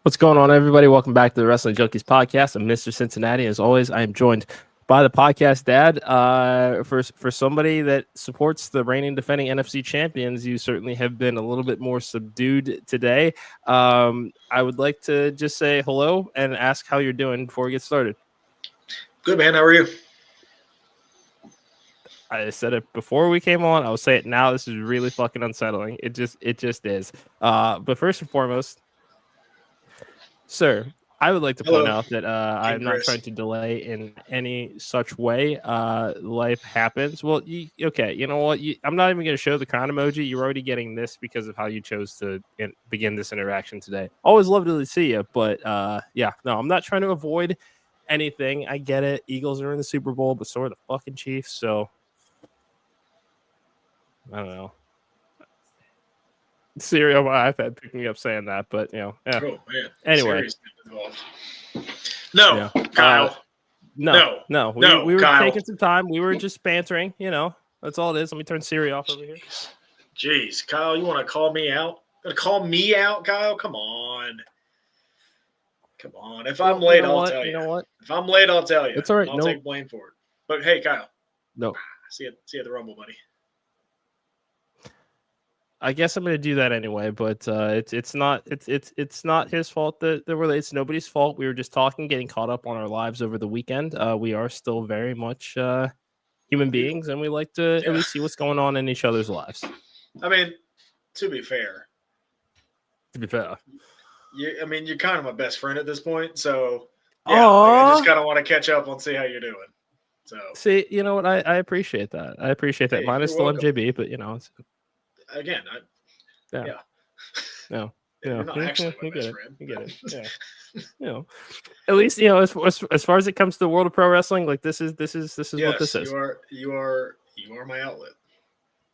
What's going on, everybody? Welcome back to the Wrestling Junkies podcast. I'm Mr. Cincinnati. As always, I am joined by the podcast dad. For somebody that supports the reigning defending NFC champions, you certainly have been a little bit more subdued today. I would like to just say hello and ask how you're doing before we get started. Good, man. How are you? I said it before we came on. I'll say it now. This is really fucking unsettling. It just is. But first and foremost, sir, I would like to point out that I'm not trying to delay in any such way. Life happens. Well, okay. You know what? I'm not even going to show the crown emoji. You're already getting this because of how you chose to begin this interaction today. Always love to see you, but yeah, no, I'm not trying to avoid anything. I get it. Eagles are in the Super Bowl, but so are the fucking Chiefs. So I don't know. Siri on my iPad picked me up saying that, but yeah. Oh man. Anyway, no, Kyle. No. We were Kyle. Taking some time. We were just bantering. That's all it is. Let me turn Siri off over here. Jeez, Kyle, you want to call me out? Gonna call me out, Kyle? Come on. If I'm late, I'll tell you. You know what? If I'm late, I'll tell you. It's all right. I'll take blame for it. But hey, Kyle. No. See you at the Rumble, buddy. I guess I'm going to do that anyway, but it's not his fault that we're late. It's nobody's fault. We were just talking, getting caught up on our lives over the weekend. We are still very much human beings, and we like to at least see what's going on in each other's lives. I mean, to be fair, you're kind of my best friend at this point, so yeah, I just kind of want to catch up and see how you're doing. So see, you know what? I appreciate that. I appreciate that. Hey, mine is still MJB, but it's. Again, No. You're not actually my best friend. You get it. Yeah. At least as far as it comes to the world of pro wrestling, like this is yes, what this is. You are my outlet.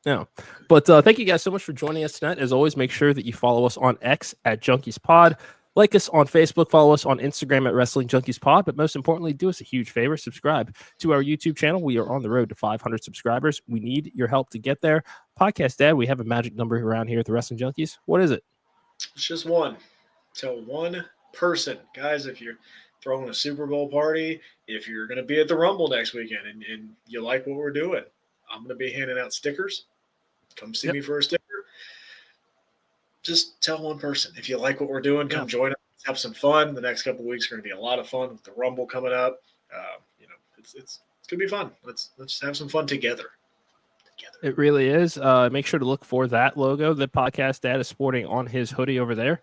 Yeah. But thank you guys so much for joining us tonight. As always, make sure that you follow us on X at Junkies Pod. Like us on Facebook, follow us on Instagram at Wrestling Junkies Pod, but most importantly, do us a huge favor, subscribe to our YouTube channel. We are on the road to 500 subscribers. We need your help to get there. Podcast Dad, we have a magic number around here at the Wrestling Junkies. What is it? It's just one. Tell one person. Guys, if you're throwing a Super Bowl party, if you're going to be at the Rumble next weekend and you like what we're doing, I'm going to be handing out stickers. Come see me for a sticker. Just tell one person. If you like what we're doing, come join us. Let's have some fun. The next couple of weeks are going to be a lot of fun with the Rumble coming up. It's going to be fun. Let's just have some fun together. It really is. Make sure to look for that logo that Podcast Dad is sporting on his hoodie over there.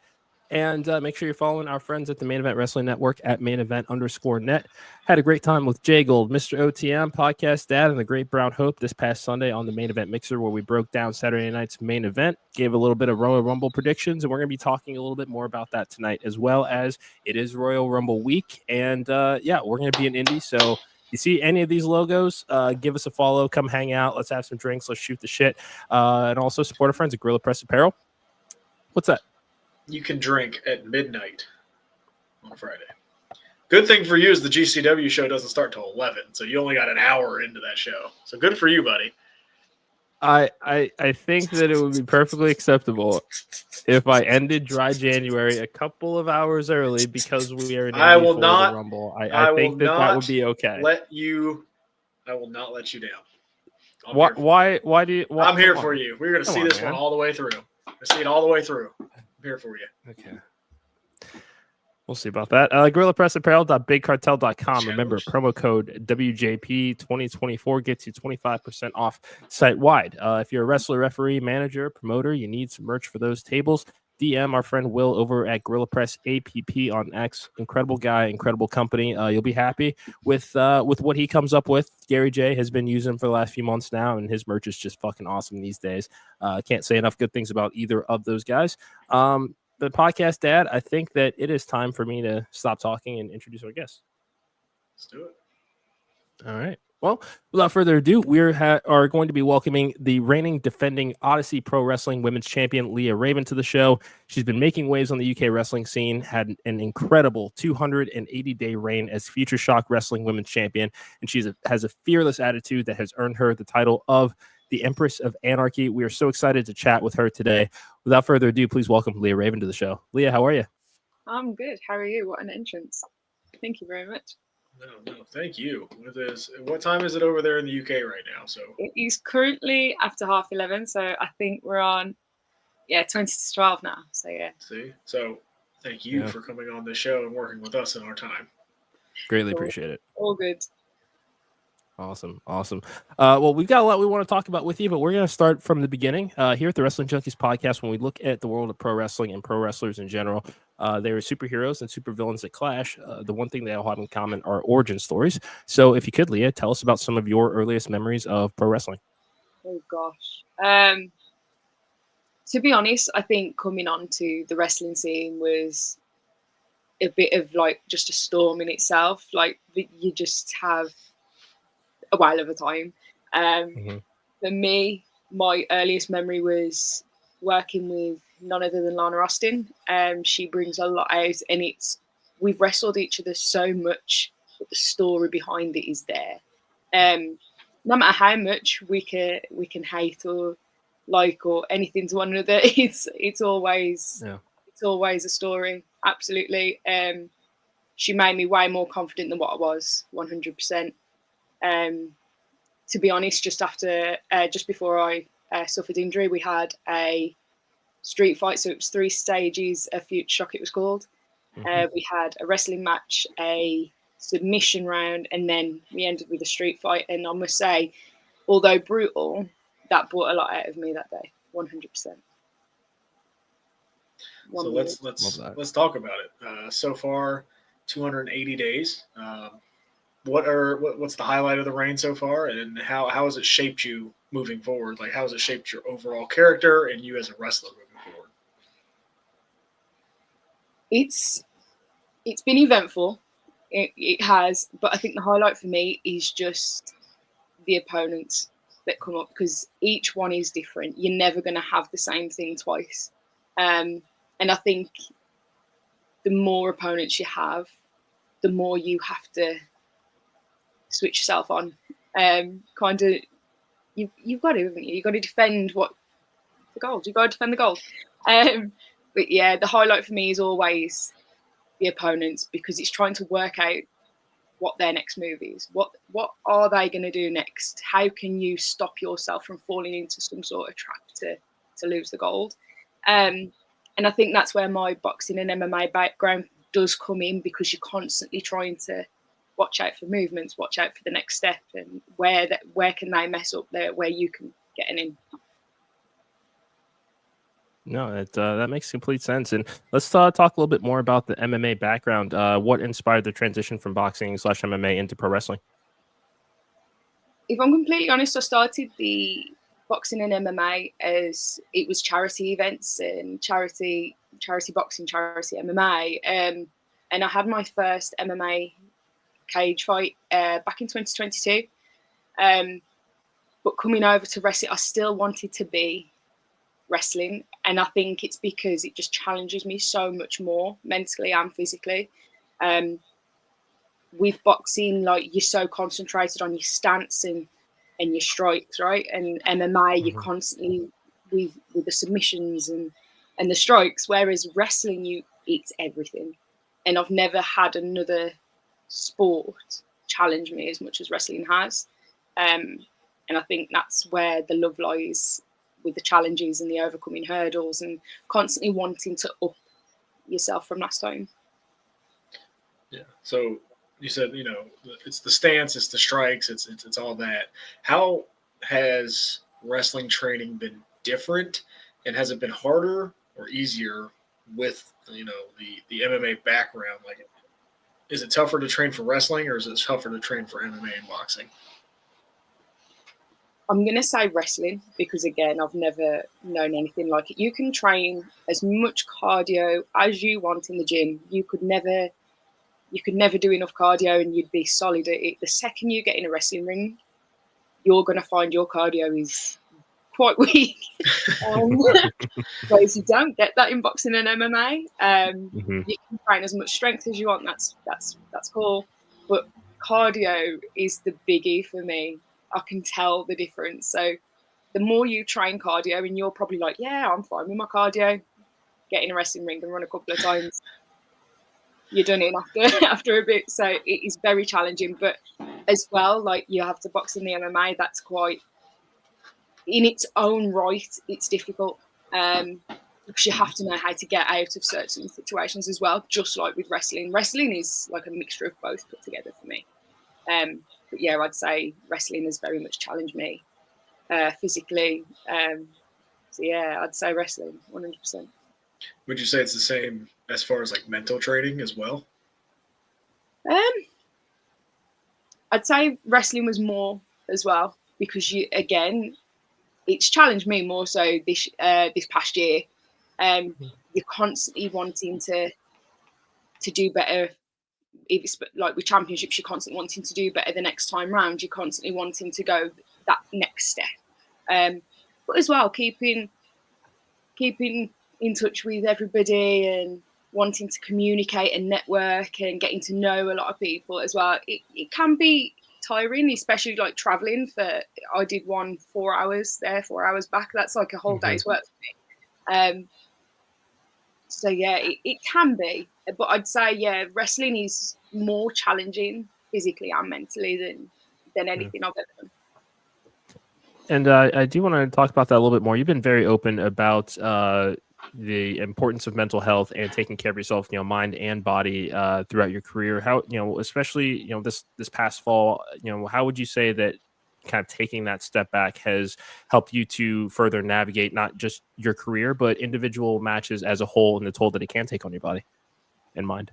And make sure you're following our friends at the Main Event Wrestling Network at mainevent_net. Had a great time with Jay Gold, Mr. OTM, Podcast Dad, and the Great Brown Hope this past Sunday on the Main Event Mixer, where we broke down Saturday night's main event, gave a little bit of Royal Rumble predictions, and we're going to be talking a little bit more about that tonight, as well as it is Royal Rumble week. And we're going to be in Indy, so you see any of these logos, give us a follow, come hang out, let's have some drinks, let's shoot the shit, and also support our friends at Gorilla Press Apparel. What's that? You can drink at midnight on Friday. Good thing for you is the GCW show doesn't start till 11, so you only got an hour into that show. So good for you, buddy. I think that it would be perfectly acceptable if I ended Dry January a couple of hours early because we are in I will not the Rumble. I think that would be okay. I will not let you down. Why do you? I'm here for you. We're going to see this one all the way through. See it all the way through. I'm here for you. Okay. We'll see about that. GorillaPressApparel.BigCartel.com. Remember, promo code WJP2024 gets you 25% off site-wide. If you're a wrestler, referee, manager, promoter, you need some merch for those tables, DM our friend Will over at Gorilla Press APP on X. Incredible guy, incredible company. You'll be happy with what he comes up with. Gary J has been using him for the last few months now, and his merch is just fucking awesome these days. Can't say enough good things about either of those guys. The Podcast Dad, I think that it is time for me to stop talking and introduce our guest. Let's do it. All right. Well, without further ado, we are going to be welcoming the reigning defending Odyssey Pro Wrestling Women's Champion, Leah Raven, to the show. She's been making waves on the UK wrestling scene, had an incredible 280-day reign as Future Shock Wrestling Women's Champion, and she has a fearless attitude that has earned her the title of the Empress of Anarchy. We are so excited to chat with her today. Without further ado, please welcome Leah Raven to the show. Leah, how are you? I'm good. How are you? What an entrance. Thank you very much. No, thank you. What time is it over there in the UK right now? So It is currently after 11:30, so I think we're on, 20 to 12 now. So, yeah. see, so thank you Yeah. for coming on the show and working with us in our time. Greatly Cool. appreciate it. All good. Awesome. Well, we've got a lot we want to talk about with you, but we're going to start from the beginning. Here at the Wrestling Junkies podcast, when we look at the world of pro wrestling and pro wrestlers in general, there are superheroes and supervillains that clash. The one thing they all have in common are origin stories. So if you could, Leah, tell us about some of your earliest memories of pro wrestling. Oh, gosh. To be honest, I think coming onto the wrestling scene was a bit of like just a storm in itself. Like, you just have a while of a time. For me, my earliest memory was working with none other than Lana Austin. She brings a lot out, and we've wrestled each other so much, but the story behind it is there. No matter how much we can hate or like or anything to one another, it's always a story. Absolutely. She made me way more confident than what I was, 100%. To be honest, just before I suffered injury, we had a street fight. So it was 3 stages of Future Shock, it was called. We had a wrestling match, a submission round, and then we ended with a street fight. And I must say, although brutal, that brought a lot out of me that day, 100%. So let's talk about it. So far, 280 days. What's the highlight of the reign so far, and how has it shaped you moving forward? Like, how has it shaped your overall character and you as a wrestler moving forward? It's been eventful. It has, but I think the highlight for me is just the opponents that come up, because each one is different. You're never going to have the same thing twice. And I think the more opponents you have, the more you have to switch yourself on. Kind of, you've got to, haven't you? You've got to defend the gold. You've got to defend the gold. But yeah, the highlight for me is always the opponents, because it's trying to work out what their next move is. What are they going to do next? How can you stop yourself from falling into some sort of trap to lose the gold? And I think that's where my boxing and MMA background does come in, because you're constantly trying to watch out for movements, watch out for the next step, and where can they mess up there, where you can get an in. No, that makes complete sense. And let's talk a little bit more about the MMA background. What inspired the transition from boxing / MMA into pro wrestling? If I'm completely honest, I started the boxing and MMA as it was charity events and charity boxing, charity MMA. And I had my first MMA cage fight back in 2022. But coming over to wrestling, I still wanted to be wrestling, and I think it's because it just challenges me so much more mentally and physically. With boxing, like, you're so concentrated on your stance and your strikes, right? And MMA, you're constantly with the submissions and the strikes, whereas wrestling, it's everything. And I've never had another sport challenge me as much as wrestling has. And I think that's where the love lies, with the challenges and the overcoming hurdles and constantly wanting to up yourself from last time. Yeah. So you said, it's the stance, it's the strikes, it's all that. How has wrestling training been different, and has it been harder or easier with the MMA background? Like, is it tougher to train for wrestling, or is it tougher to train for MMA and boxing? I'm going to say wrestling, because, again, I've never known anything like it. You can train as much cardio as you want in the gym. You could never do enough cardio and you'd be solid at it. The second you get in a wrestling ring, you're going to find your cardio is quite weak. Whereas you don't get that in boxing and MMA. You can train as much strength as you want. That's cool. But cardio is the biggie for me. I can tell the difference. So the more you train cardio, and you're probably like, yeah, I'm fine with my cardio, get in a wrestling ring and run a couple of times. you're done in after a bit. So it is very challenging. But as well, like you have to box in the MMA. That's quite in its own right. It's difficult because you have to know how to get out of certain situations as well. Just like with wrestling, wrestling is like a mixture of both put together for me. But yeah, I'd say wrestling has very much challenged me physically. So yeah, I'd say wrestling 100%. Would you say it's the same as far as like mental training as well? I'd say wrestling was more as well because it's challenged me more so this past year. You're constantly wanting to do better. If it's like with championships, you're constantly wanting to do better the next time round. You're constantly wanting to go that next step. But as well, keeping in touch with everybody and wanting to communicate and network and getting to know a lot of people as well. It can be tiring, especially like traveling I did 4 hours there, 4 hours back. That's like a whole day's work for me. So yeah, it can be, but I'd say yeah, wrestling is more challenging physically and mentally than anything I've ever done. And I do want to talk about that a little bit more. You've been very open about the importance of mental health and taking care of yourself, mind and body throughout your career. How, especially, this past fall, how would you say that kind of taking that step back has helped you to further navigate not just your career, but individual matches as a whole and the toll that it can take on your body and mind?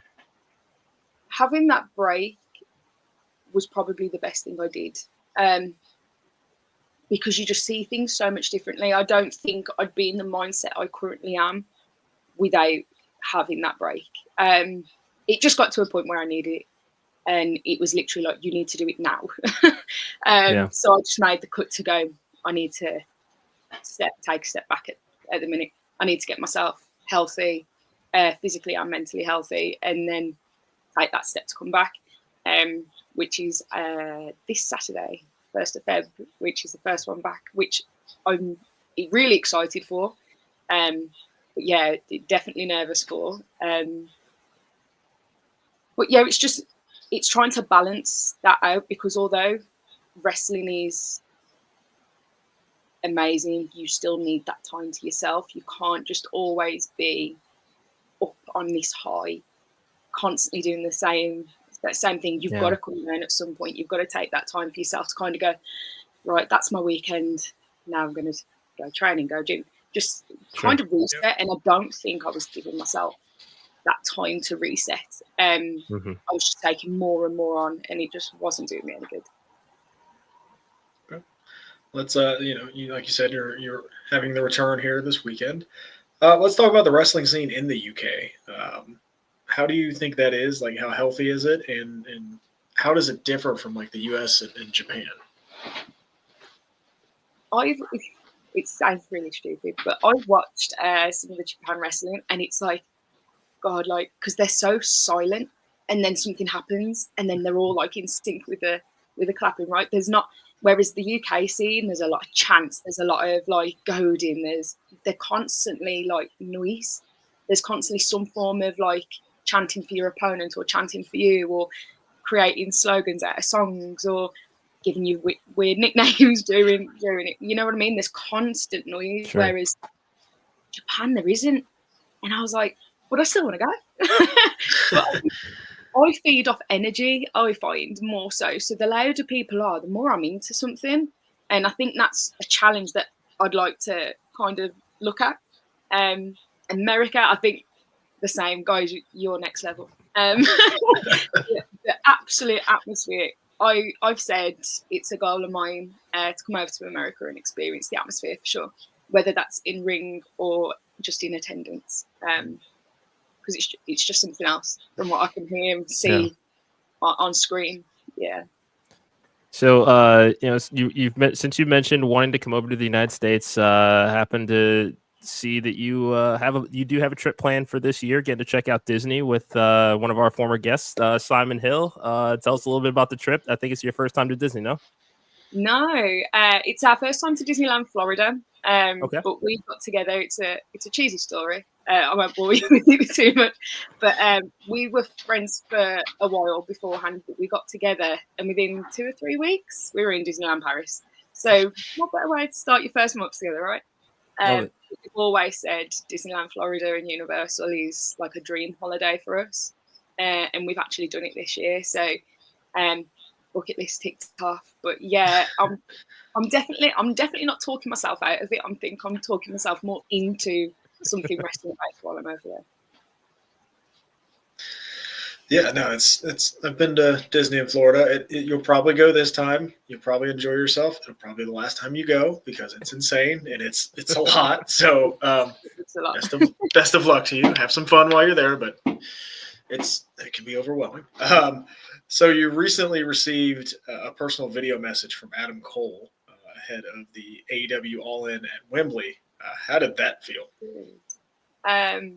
Having that break was probably the best thing I did. Because you just see things so much differently. I don't think I'd be in the mindset I currently am without having that break. It just got to a point where I needed it. And it was literally like, you need to do it now. So I just made the cut to go, I need to take a step back at the minute. I need to get myself healthy, physically and mentally healthy, and then take that step to come back, which is this Saturday, 1st of Feb, which is the first one back, which I'm really excited for. But yeah, definitely nervous for. But yeah, it's trying to balance that out, because although wrestling is amazing, you still need that time to yourself. You can't just always be up on this high, constantly doing that same thing. You've got to come down at some point. You've got to take that time for yourself to kind of go, right, that's my weekend. Now I'm going to go train and go gym. Just kind of reset. And I don't think I was giving myself that time to reset. I was just taking more and more on, and it just wasn't doing me any good. Okay. Let's like you said, you're having the return here this weekend. Let's talk about the wrestling scene in the UK. How do you think that is? Like, how healthy is it, and how does it differ from like the US and Japan? It sounds really stupid, but I've watched some of the Japan wrestling, and it's like, God, like, because they're so silent, and then something happens, and then they're all like in sync with the clapping, right? There's not. Whereas the UK scene, there's a lot of chants, there's a lot of like goading, they're constantly like noise. There's constantly some form of like chanting for your opponent, or chanting for you, or creating slogans out of songs, or giving you weird nicknames during it. You know what I mean? There's constant noise. Sure. Whereas Japan, there isn't. And I was like, but I still want to go. But I feed off energy, I find, more so. So the louder people are, the more I'm into something. And I think that's a challenge that I'd like to kind of look at. America, I think the same. Guys, you're next level. The absolute atmosphere. I've said it's a goal of mine to come over to America and experience the atmosphere for sure, whether that's in ring or just in attendance. Because it's just something else from what I can hear and see on screen. Yeah. So since you mentioned wanting to come over to the United States, happened to see that you do have a trip planned for this year, getting to check out Disney with one of our former guests, Simon Hill. Tell us a little bit about the trip. I think it's your first time to Disney, no? No, it's our first time to Disneyland, Florida. Okay. But we got together. It's a cheesy story. I won't bore you with it too much, but we were friends for a while beforehand. But we got together, and within 2 or 3 weeks, we were in Disneyland Paris. So, what better way to start your first month together, right? Love it. We've always said Disneyland Florida and Universal is like a dream holiday for us, and we've actually done it this year. So, bucket list ticked off. But yeah, I'm definitely not talking myself out of it. I'm talking myself more into something wrestling based while I'm over there. Yeah, no, it's. I've been to Disney in Florida. You'll probably go this time. You'll probably enjoy yourself. It'll probably be the last time you go because it's insane and it's a lot. So It's a lot. best of luck to you. Have some fun while you're there, but it can be overwhelming. So you recently received a personal video message from Adam Cole ahead of the AEW All In at Wembley. How did that feel? I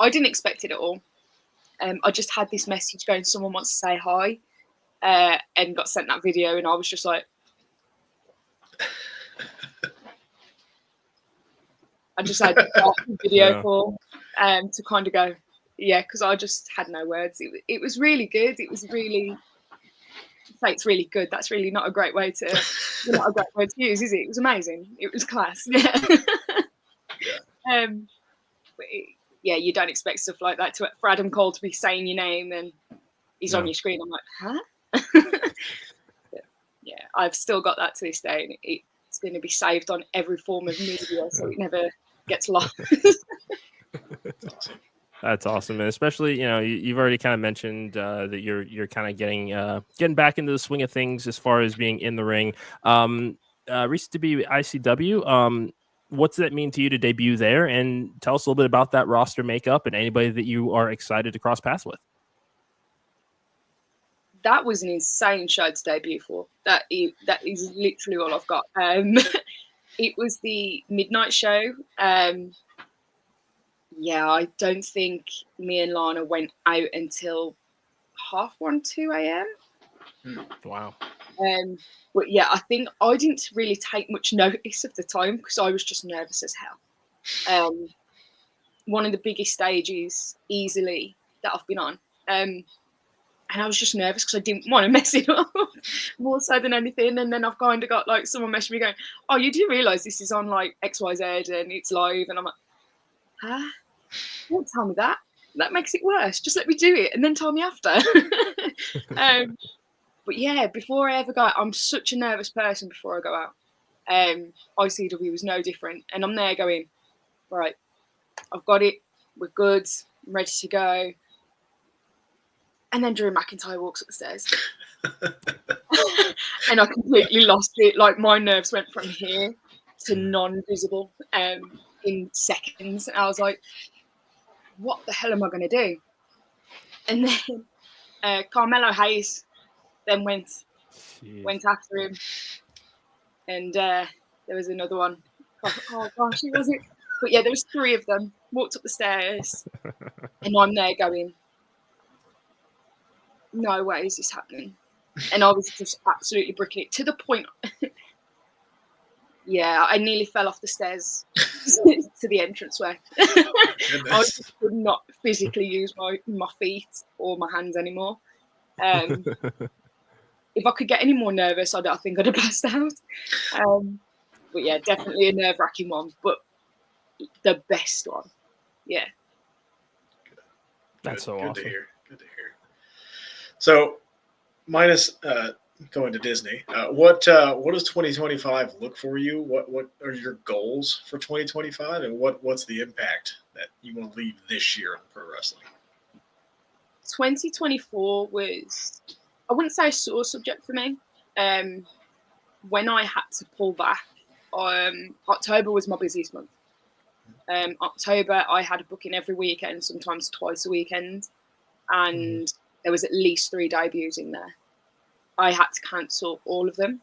didn't expect it at all. I just had this message going, someone wants to say hi, and got sent that video, and I was just like, I just had a video call to kind of go, yeah, because I just had no words. It was really good. It was really, say it's really good. That's really not a great way to use, is it? It was amazing. It was class. Yeah. But you don't expect stuff like that for Adam Cole to be saying your name and he's on your screen. I'm like, huh? Yeah, I've still got that to this day, and it's going to be saved on every form of media, so it never gets lost. That's awesome, and especially you've already kind of mentioned that you're kind of getting back into the swing of things as far as being in the ring. Recent debut ICW. What's that mean to you to debut there? And tell us a little bit about that roster makeup and anybody that you are excited to cross paths with. That was an insane show to debut for. That is literally all I've got. It was the midnight show. I don't think me and Lana went out until 1:30, 2 a.m. Wow. But yeah, I think I didn't really take much notice of the time because I was just nervous as hell. One of the biggest stages easily that I've been on. And I was just nervous because I didn't want to mess it up more so than anything. And then I've kind of got like someone messaging me going, oh, you do realise this is on like XYZ and it's live? And I'm like, huh? Don't tell me that. That makes it worse. Just let me do it and then tell me after. But yeah, before I ever go out, I'm such a nervous person before I go out. ICW was no different. And I'm there going, right, I've got it. We're good. I'm ready to go. And then Drew McIntyre walks up the stairs. And I completely lost it. Like my nerves went from here to non-visible in seconds. And I was like, what the hell am I going to do? And then Carmelo Hayes then went after him. And there was another one. Oh gosh, who was it? But yeah, there was 3 of them. Walked up the stairs. And I'm there going, no way is this happening. And I was just absolutely bricking it to the point. Yeah, I nearly fell off the stairs to the entranceway. I just could not physically use my feet or my hands anymore. If I could get any more nervous, I think I'd have passed out. But yeah, definitely a nerve-wracking one, but the best one. Yeah. That's so awesome. Good to hear. So, minus going to Disney, what does 2025 look for you? What are your goals for 2025, and what's the impact that you want to leave this year on pro wrestling? 2024 was, I wouldn't say a sore subject for me. When I had to pull back, October was my busiest month. October, I had a booking every weekend, sometimes twice a weekend, and there was at least 3 debuts in there. I had to cancel all of them.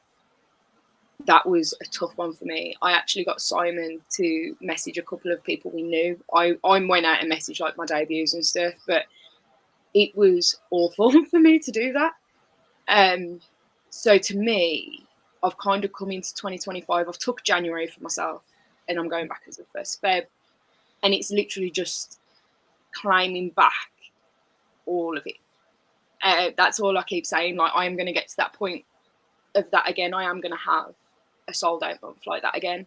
That was a tough one for me. I actually got Simon to message a couple of people we knew. I went out and messaged like my debuts and stuff, but it was awful for me to do that. So to me, I've kind of come into 2025. I've took January for myself, and I'm going back as the 1st of Feb. and it's literally just claiming back all of it. That's all I keep saying. Like, I am going to get to that point of that again. I am going to have a sold out month like that again.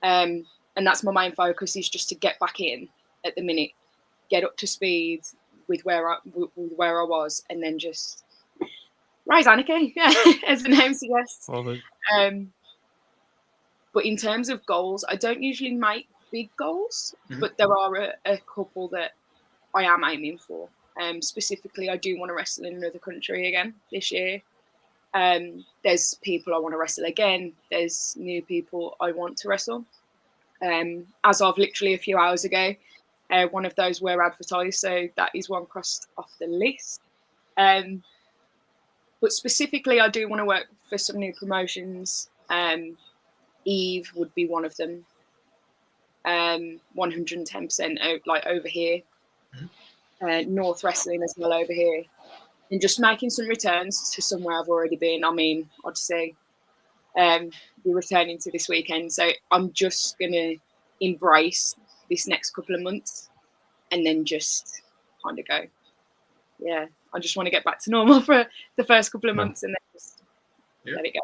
And that's my main focus, is just to get back in at the minute, get up to speed with where I was, and then just rise anarchy, as the name suggests. But in terms of goals, I don't usually make big goals, but there are a couple that I am aiming for. Specifically, I do want to wrestle in another country again this year. There's people I want to wrestle again. There's new people I want to wrestle. As of literally a few hours ago, one of those were advertised, so that is one crossed off the list. But specifically, I do want to work for some new promotions. Eve would be one of them. 110% like over here. North Wrestling as well over here. And just making some returns to somewhere I've already been. I mean, Odyssey. Be returning to this weekend. So I'm just going to embrace this next couple of months and then just kind of go. Yeah, I just want to get back to normal for the first couple of months and then just let it go.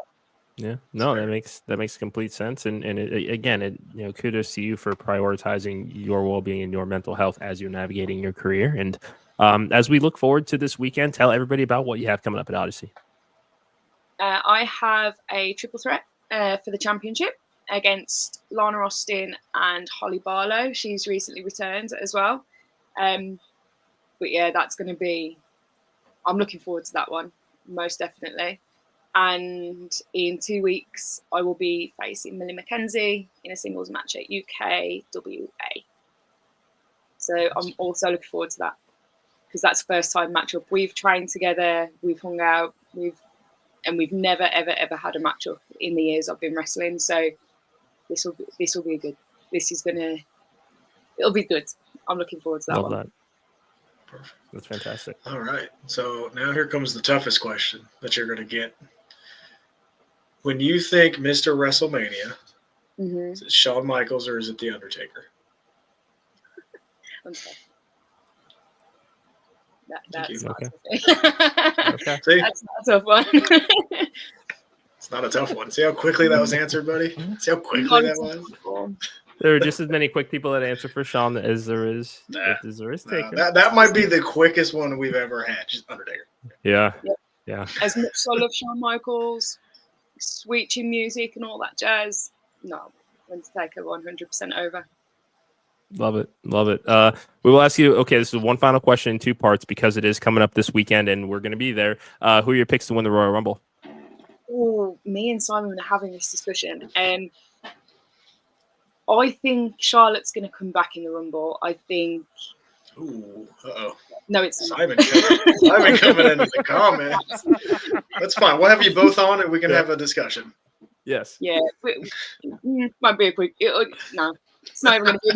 Yeah, no, that makes complete sense, and again, kudos to you for prioritizing your well-being and your mental health as you're navigating your career. And as we look forward to this weekend, tell everybody about what you have coming up at Odyssey. I have a triple threat for the championship against Lana Austin and Holly Barlow. She's recently returned as well. But yeah, that's going to be. I'm looking forward to that one, most definitely. And in 2 weeks, I will be facing Millie McKenzie in a singles match at UKWA. So I'm also looking forward to that, because that's the first time matchup. We've trained together, we've hung out, we've never ever had a matchup in the years I've been wrestling. So this will be good. It'll be good. I'm looking forward to that one. That. Perfect. That's fantastic. All right. So now here comes the toughest question that you're going to get. When you think Mr. WrestleMania, is it Shawn Michaels or is it The Undertaker? That's okay. Okay. See? That's not a tough one. It's not a tough one. See how quickly that was answered, buddy? See how quickly that was? There are just as many quick people that answer for Shawn as there is Taker. That might be the quickest one we've ever had, just Undertaker. Yeah. Yep. Yeah. As much as I love Shawn Michaels, sweet chin music and all that jazz, no, Undertaker 100% over. Love it. We will ask you, okay, this is one final question in 2 parts because it is coming up this weekend and we're going to be there. Who are your picks to win the Royal Rumble? Oh, me and Simon are having this discussion. I think Charlotte's going to come back in the Rumble. I think. Ooh, uh-oh. No, it's not. Simon coming into the comments. That's fine. We'll have you both on and we can have a discussion. Yes. Yeah. Might be a quick. No, it's not even going to be a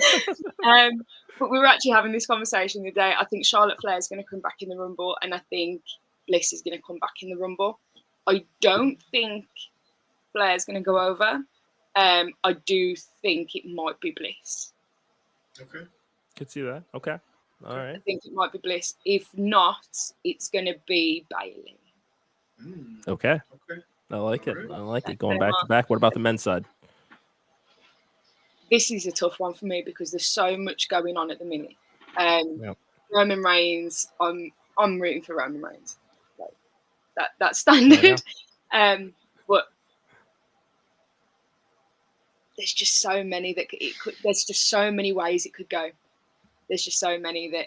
discussion. But we were actually having this conversation the day. I think Charlotte Flair is going to come back in the Rumble, and I think Bliss is going to come back in the Rumble. I don't think Flair's going to go over. I do think it might be Bliss. Okay. Could see that. Okay. All right. I think it might be Bliss. If not, it's going to be Bayley. Okay. I like it. I like it. Going back to back. What about the men's side? This is a tough one for me because there's so much going on at the minute. Roman Reigns. I'm rooting for Roman Reigns. Like, that's standard. But there's just so many there's just so many ways it could go. There's just so many that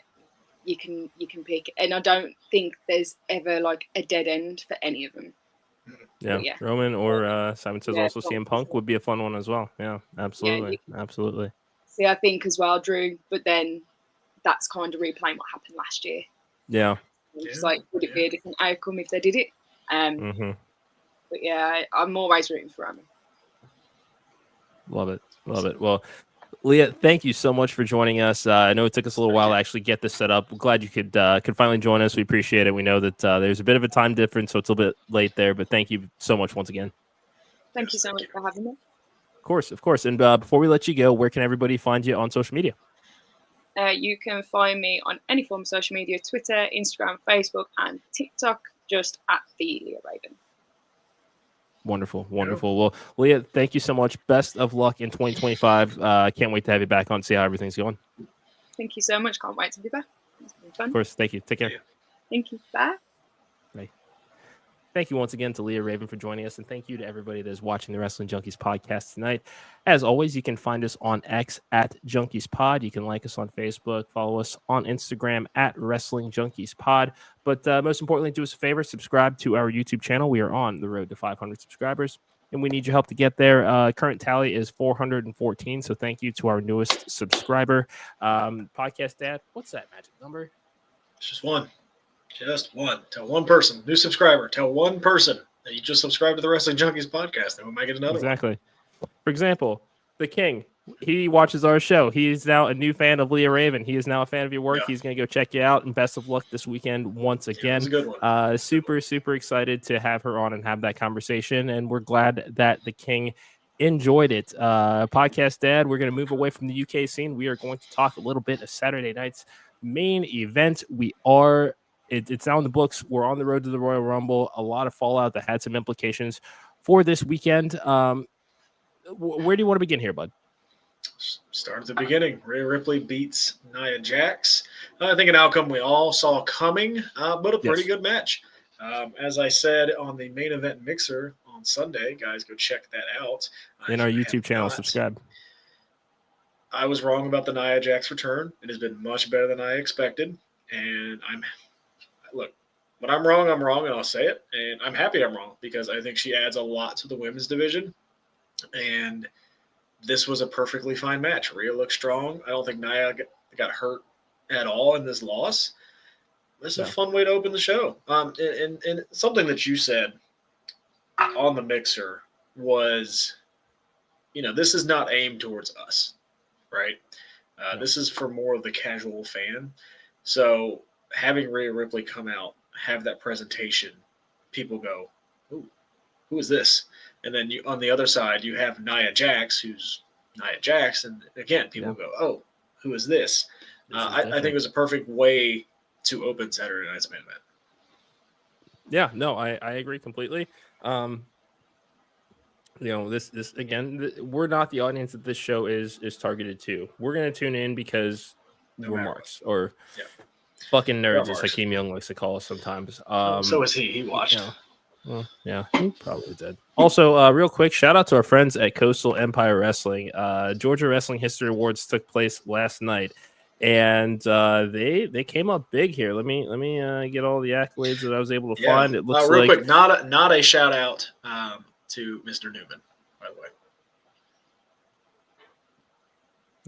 you can pick, and I don't think there's ever like a dead end for any of them. Yeah. Roman or Simon says also CM Punk would be a fun one as well. Yeah, absolutely, absolutely. See, I think as well, Drew. But then that's kind of replaying what happened last year. Yeah. It's like, would it be a different outcome if they did it? But yeah, I'm always rooting for Roman. Love it. Well, Leah, thank you so much for joining us. I know it took us a little while to actually get this set up. I'm glad you could finally join us. We appreciate it. We know that there's a bit of a time difference, so it's a little bit late there, but thank you so much once again. Thank you so much for having me. Of course. And before we let you go, where can everybody find you on social media? You can find me on any form of social media: Twitter, Instagram, Facebook, and TikTok, just at the Leah Raven. Wonderful. Well, Leah, thank you so much. Best of luck in 2025. Can't wait to have you back on, see how everything's going. Thank you so much. Can't wait to be back. It's been fun. Of course. Thank you. Take care. Thank you. Bye. Bye. Thank you once again to Leah Raven for joining us, and thank you to everybody that is watching the Wrestling Junkies podcast tonight. As always, you can find us on X at Junkies Pod. You can like us on Facebook, follow us on Instagram at Wrestling Junkies Pod. But most importantly, do us a favor, subscribe to our YouTube channel. We are on the road to 500 subscribers, and we need your help to get there. Current tally is 414, so thank you to our newest subscriber. Podcast Dad, what's that magic number? It's just one. Just one. Tell one person, new subscriber. Tell one person that you just subscribed to the Wrestling Junkies podcast, and we might get another Exactly. For example, the King. He watches our show. He is now a new fan of Leah Raven. He is now a fan of your work. Yeah. He's going to go check you out, and best of luck this weekend once again. It's a good one. Super excited to have her on and have that conversation, and we're glad that the King enjoyed it. Podcast Dad, we're going to move away from the UK scene. We are going to talk a little bit of Saturday night's main event. It's now in the books. We're on the road to the Royal Rumble. A lot of fallout that had some implications for this weekend. Where do you want to begin here, bud? Start at the beginning. Rhea Ripley beats Nia Jax. I think an outcome we all saw coming, but a pretty good match. As I said on the main event mixer on Sunday, guys, go check that out. In our YouTube channel, subscribe. I was wrong about the Nia Jax return. It has been much better than I expected, and look, when I'm wrong, and I'll say it. And I'm happy I'm wrong because I think she adds a lot to the women's division. And this was a perfectly fine match. Rhea looked strong. I don't think Nia got hurt at all in this loss. This is a fun way to open the show. And something that you said on the mixer was, this is not aimed towards us, right? This is for more of the casual fan. So having Rhea Ripley come out, have that presentation, people go, "Ooh, who is this?" And then on the other side, you have Nia Jax, who's Nia Jax, and again, people go, "Oh, who is this?" I think it was a perfect way to open Saturday night's main event. Yeah, no, I agree completely. This again, we're not the audience that this show is targeted to. We're gonna tune in because we're marks or fucking nerds, as Hakeem Young likes to call us sometimes. So is he. He watched. Well, yeah, he probably did. Also, real quick, shout out to our friends at Coastal Empire Wrestling. Georgia Wrestling History Awards took place last night, and they came up big here. Let me get all the accolades that I was able to find. It looks real quick, not a shout out to Mr. Newman, by the way.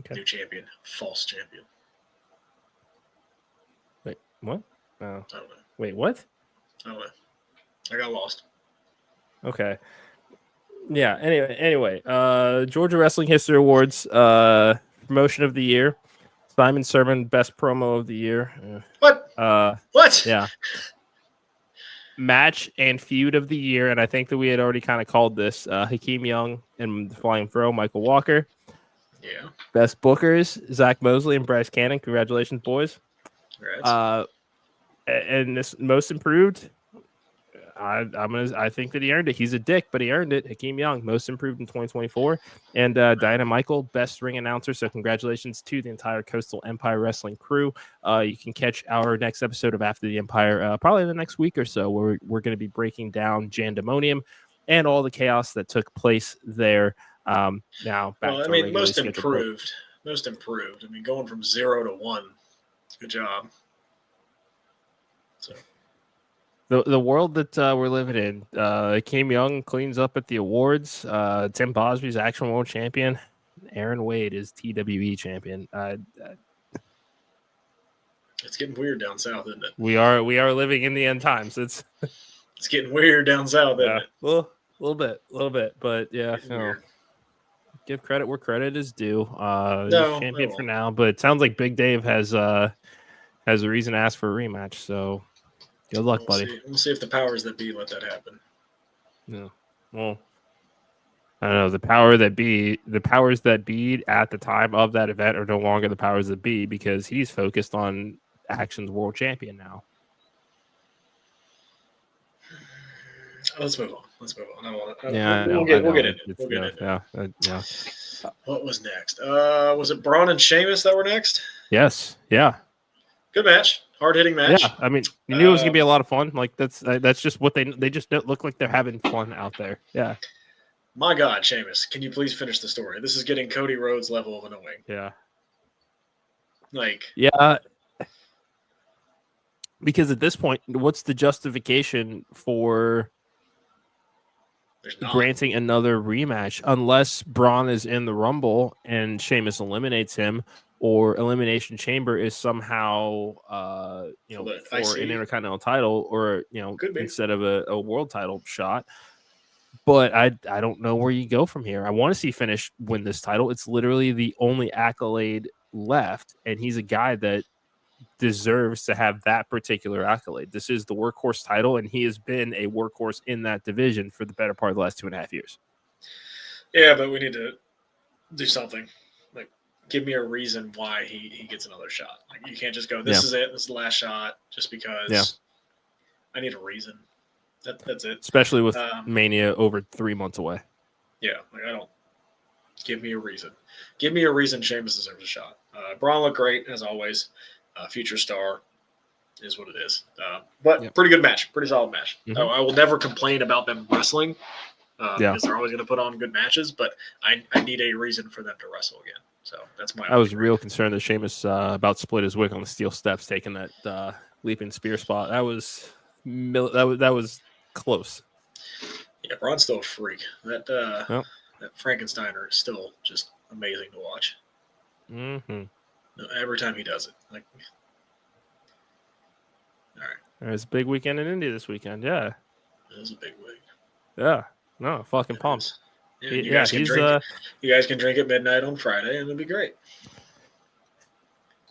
Okay. New champion, false champion. Wait, what? I don't know. Wait, what? I don't know. I got lost. Okay. Yeah. Anyway. Georgia Wrestling History Awards. Promotion of the year. Simon Sermon, best promo of the year. What? What? Yeah. Match and feud of the year, and I think that we had already kind of called this. Hakeem Young and the Flying Throw, Michael Walker. Yeah. Best bookers, Zach Mosley and Bryce Cannon. Congratulations, boys. Congrats. And this most improved. I think that he earned it. He's a dick, but he earned it. Hakeem Young, most improved in 2024, and Diana Michael, best ring announcer. So congratulations to the entire Coastal Empire Wrestling crew. You can catch our next episode of After the Empire probably in the next week or so, where we're going to be breaking down Jandemonium and all the chaos that took place there. Now, most improved. Most improved. I mean, going from 0 to 1. Good job. So. The world that we're living in, Kim Young cleans up at the awards. Tim Bosby's Action World Champion. Aaron Wade is TWE champion. It's getting weird down south, isn't it? We are living in the end times. It's getting weird down south, isn't it? Well, a little bit, but yeah. Give credit where credit is due. Champion for now, but it sounds like Big Dave has a reason to ask for a rematch. So. Good luck, buddy. We'll see if the powers that be let that happen. Yeah. Well, I don't know. The powers that be at the time of that event are no longer the powers that be because he's focused on Action's world champion now. Let's move on. Yeah, we'll get into it. We'll get into it. Yeah. What was next? Was it Braun and Sheamus that were next? Yes. Yeah. Good match. Hard hitting match. Yeah. I mean, you knew it was gonna be a lot of fun. Like that's just what they just don't look like they're having fun out there. Yeah. My God, Sheamus, can you please finish the story? This is getting Cody Rhodes level of annoying. Yeah. Yeah. Because at this point, what's the justification for granting another rematch unless Braun is in the Rumble and Sheamus eliminates him, or Elimination Chamber is somehow for an Intercontinental title, or instead of a world title shot. But I don't know where you go from here. I want to see Finish win this title. It's literally the only accolade left, and he's a guy that deserves to have that particular accolade. This is the workhorse title, and he has been a workhorse in that division for the better part of the last 2.5 years. Yeah, but we need to do something. Like, give me a reason why he gets another shot. Like, you can't just go, this is it, this is the last shot, just because. Yeah. I need a reason. That's it. Especially with Mania over 3 months away. Yeah, I don't. Give me a reason. Give me a reason Sheamus deserves a shot. Braun looked great, as always. Future star is what it is. But pretty good match. Pretty solid match. Mm-hmm. I will never complain about them wrestling because they're always going to put on good matches, but I need a reason for them to wrestle again. So that's my. I was real concerned that Sheamus about split his wig on the steel steps, taking that leaping spear spot. That was close. Yeah, Braun's still a freak. That Frankensteiner is still just amazing to watch. Mm-hmm. Every time he does it, all right. There's a big weekend in India this weekend. Yeah, It is a big week. Yeah, no, fucking pumped. Yeah, you guys can drink. You guys can drink at midnight on Friday, and it'll be great.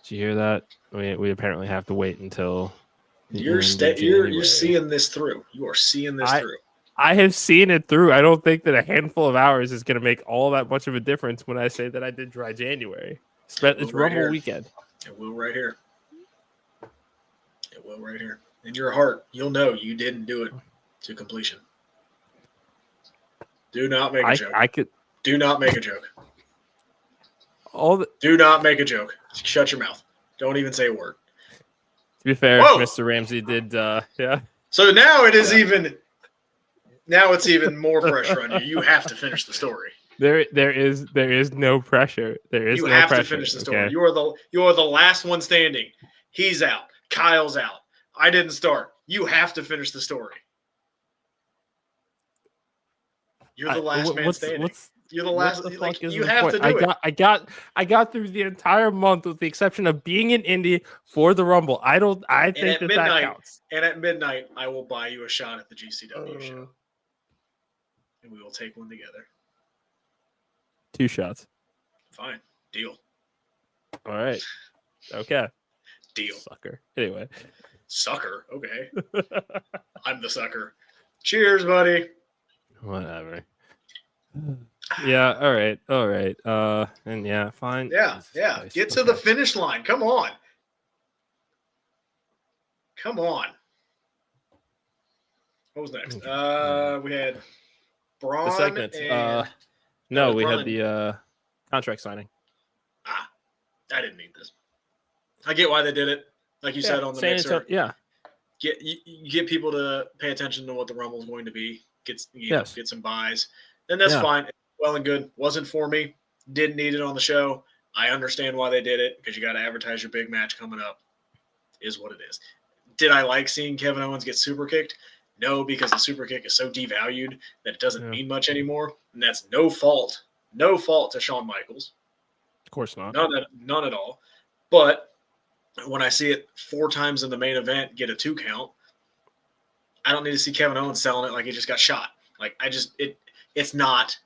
Did you hear that? We apparently have to wait until. You're seeing this through. You are seeing this through. I have seen it through. I don't think that a handful of hours is going to make all that much of a difference when I say that I did dry January. It's Rumble weekend. It will right here. It will right here. In your heart, you'll know you didn't do it to completion. Do not make a joke. Do not make a joke. Do not make a joke. Shut your mouth. Don't even say a word. To be fair, Mr. Ramsey did. Yeah. So now it is even. Now it's even more pressure on you. You have to finish the story. There is no pressure. You have to finish the story. Okay. You are the last one standing. He's out. Kyle's out. I didn't start. You have to finish the story. You're the last man standing. You're the last. You have to do it. I got through the entire month with the exception of being in Indy for the Rumble. I think that counts. And at midnight, I will buy you a shot at the GCW show, and we will take one together. 2 shots. Fine. Deal. All right. Okay. Deal. Sucker. Anyway. Sucker. Okay. I'm the sucker. Cheers, buddy. Whatever. Yeah. All right. And yeah, fine. Yeah. Yeah. Get to the finish line. Come on. What was next? We had Braun. The segment. No, we had the contract signing. I didn't need this. I get why they did it. Like you said on the mixer. You get people to pay attention to what the Rumble is going to be. Get some buys. And that's fine. Well and good. Wasn't for me. Didn't need it on the show. I understand why they did it because you got to advertise your big match coming up. Is what it is. Did I like seeing Kevin Owens get super kicked? No, because the super kick is so devalued that it doesn't mean much anymore. And that's no fault to Shawn Michaels. Of course not. None at all. But when I see it 4 times in the main event get a 2 count, I don't need to see Kevin Owens selling it like he just got shot. Like it's not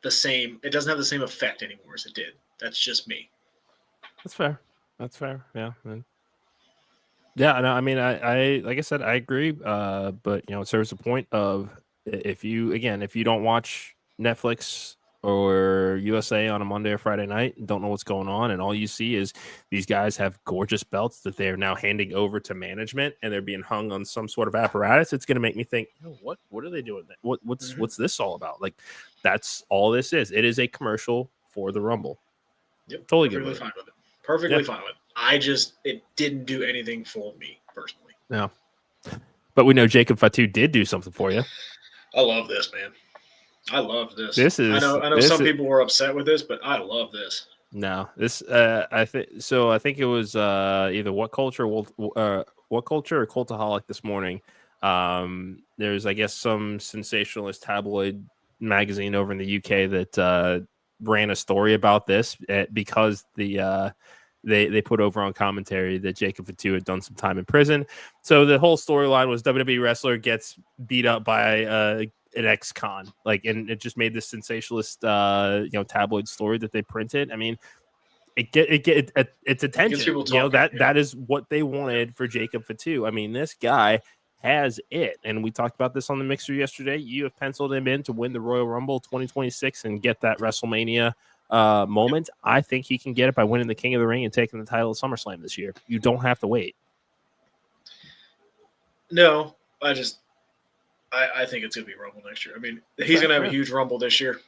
the same. It doesn't have the same effect anymore as it did. That's just me. That's fair. Yeah. Yeah, no, I mean, I like I said, I agree. But it serves the point of if you don't watch Netflix or USA on a Monday or Friday night and don't know what's going on, and all you see is these guys have gorgeous belts that they are now handing over to management and they're being hung on some sort of apparatus, it's going to make me think, what are they doing? What's this all about? Like, that's all this is. It is a commercial for the Rumble. Yep, totally perfectly good fine with it. Perfectly fine with it. It didn't do anything for me personally. No, but we know Jacob Fatu did do something for you. I love this, man. I love this. I know some people were upset with this, but I love this. No, this I think it was either What Culture or Cultaholic this morning. There's, I guess, some sensationalist tabloid magazine over in the UK that ran a story about this because they put over on commentary that Jacob Fatu had done some time in prison. So the whole storyline was WWE wrestler gets beat up by an ex-con, and it just made this sensationalist tabloid story that they printed. I mean, it's attention. That is what they wanted for Jacob Fatu. I mean, this guy has it, and we talked about this on the Mixer yesterday. You have penciled him in to win the Royal Rumble 2026 and get that WrestleMania moment. I think he can get it by winning the King of the Ring and taking the title at SummerSlam this year. You don't have to wait. No, I think it's going to be Rumble next year. I mean, he's going to have a huge Rumble this year.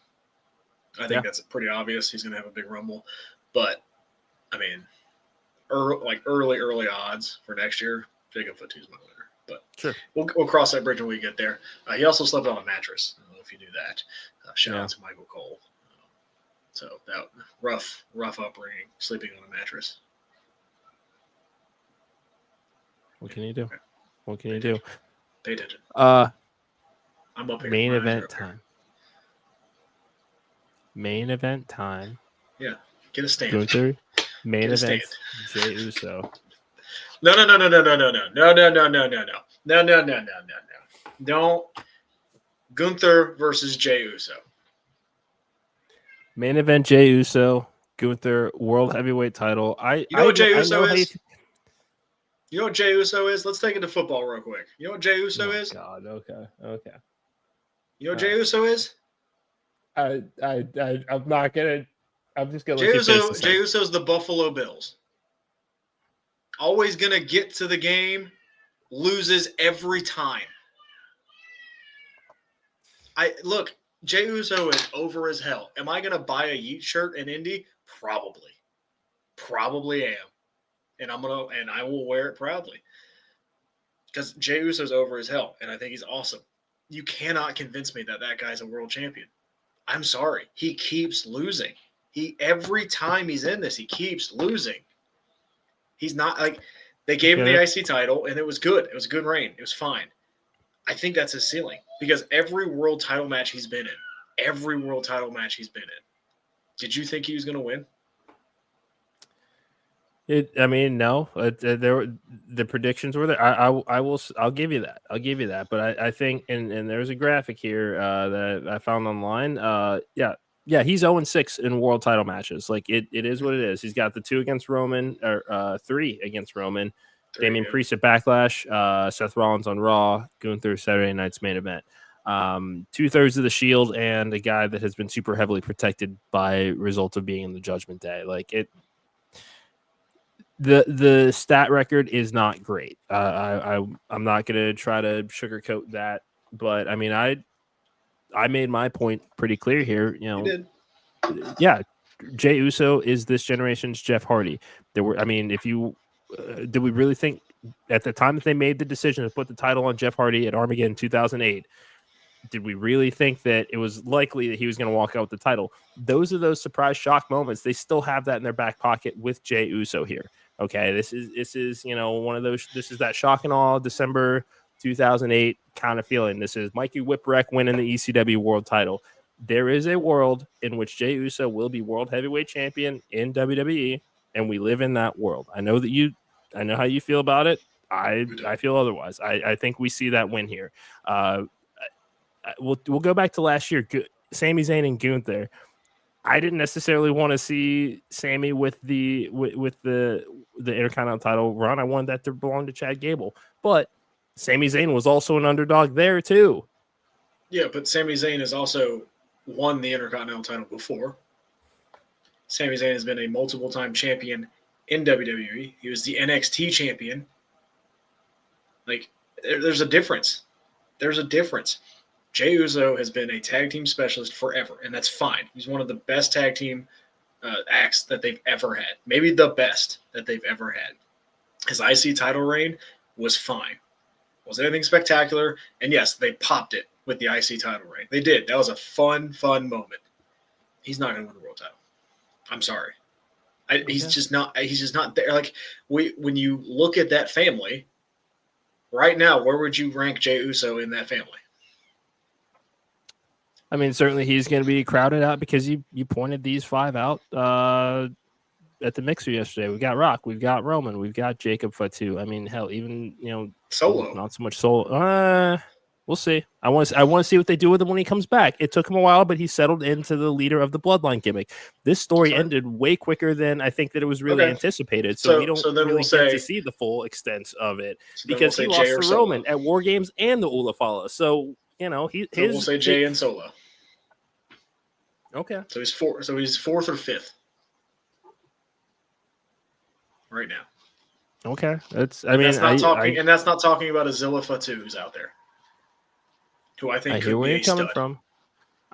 I think that's pretty obvious. He's going to have a big Rumble. But, I mean, early odds for next year, Jacob Fatu's my winner. But sure, we'll cross that bridge when we get there. He also slept on a mattress. I don't know if you knew that. Shout out to Michael Cole. So that rough upbringing, sleeping on a mattress. What can you do? What can you do? Pay attention. I'm up here. Main event time. Main event time. Yeah, get a stand. Gunther. Main event. Jey Uso. No. Don't. Gunther versus Jey Uso. Main event: Jey Uso, Gunther, World Heavyweight Title. You know what Jey Uso is? You know what Jey Uso is? Let's take it to football real quick. You know what Jey Uso is? God, okay. You know what Jey Uso is? I'm not gonna. I'm just gonna. Jey Uso is the Buffalo Bills. Always gonna get to the game, loses every time. Jey Uso is over as hell. Am I gonna buy a Yeet shirt in Indy? Probably am. And I will wear it proudly. Because Jey Uso's over as hell, and I think he's awesome. You cannot convince me that guy's a world champion. I'm sorry. He keeps losing. Every time he's in this, he keeps losing. He's not they gave him the IC title, and it was good. It was a good reign. It was fine. I think that's his ceiling because every world title match he's been in, did you think he was going to win? No. The predictions were there. I'll give you that. But I think, and there's a graphic here that I found online. Yeah, he's 0-6 in world title matches. It is what it is. He's got the 2 against Roman, or 3 against Roman. Damian Priest at Backlash, Seth Rollins on Raw, Gunther Saturday Night's Main Event. 2/3 of the Shield, and a guy that has been super heavily protected by result of being in the Judgment Day. The stat record is not great. I'm not gonna try to sugarcoat that, but I mean I made my point pretty clear here. You did. Yeah, Jey Uso is this generation's Jeff Hardy. Did we really think at the time that they made the decision to put the title on Jeff Hardy at Armageddon 2008? Did we really think that it was likely that he was going to walk out with the title? Those are those surprise shock moments. They still have that in their back pocket with Jey Uso here. Okay, this is one of those. This is that shock and awe December 2008 kind of feeling. This is Mikey Whipwreck winning the ECW World Title. There is a world in which Jey Uso will be World Heavyweight Champion in WWE, and we live in that world. I know how you feel about it. I feel otherwise. I think we see that win here. We'll go back to last year. Sami Zayn and Gunther. I didn't necessarily want to see Sami with the Intercontinental title run. I wanted that to belong to Chad Gable, but Sami Zayn was also an underdog there too. Yeah, but Sami Zayn is also won the Intercontinental title before. Sami Zayn has been a multiple-time champion in WWE. He was the NXT champion. Like, there's a difference. There's a difference. Jey Uso has been a tag team specialist forever, and that's fine. He's one of the best tag team acts that they've ever had. Maybe the best that they've ever had. His IC title reign was fine. Wasn't anything spectacular. And yes, they popped it with the IC title reign. They did. That was a fun moment. He's not going to win the world title. I'm sorry. He's just not there. Like, when you look at that family right now, where would you rank Jey Uso in that family? I mean, certainly he's going to be crowded out because you pointed these 5 out at the mixer yesterday. We've got Rock, we've got Roman, we've got Jacob Fatu. I mean, hell, even Solo, not so much Solo. We'll see. I want to see what they do with him when he comes back. It took him a while, but he settled into the leader of the Bloodline gimmick. This story ended way quicker than I think that it was really anticipated. So we don't really get to see the full extent of it because he lost to Roman at War Games and the Ulafala. So we'll say Jey and Solo. Okay. So he's 4th. So he's 4th or 5th right now. Okay. That's not talking about Azilla Fatu who's out there, who I think I hear where you're coming from.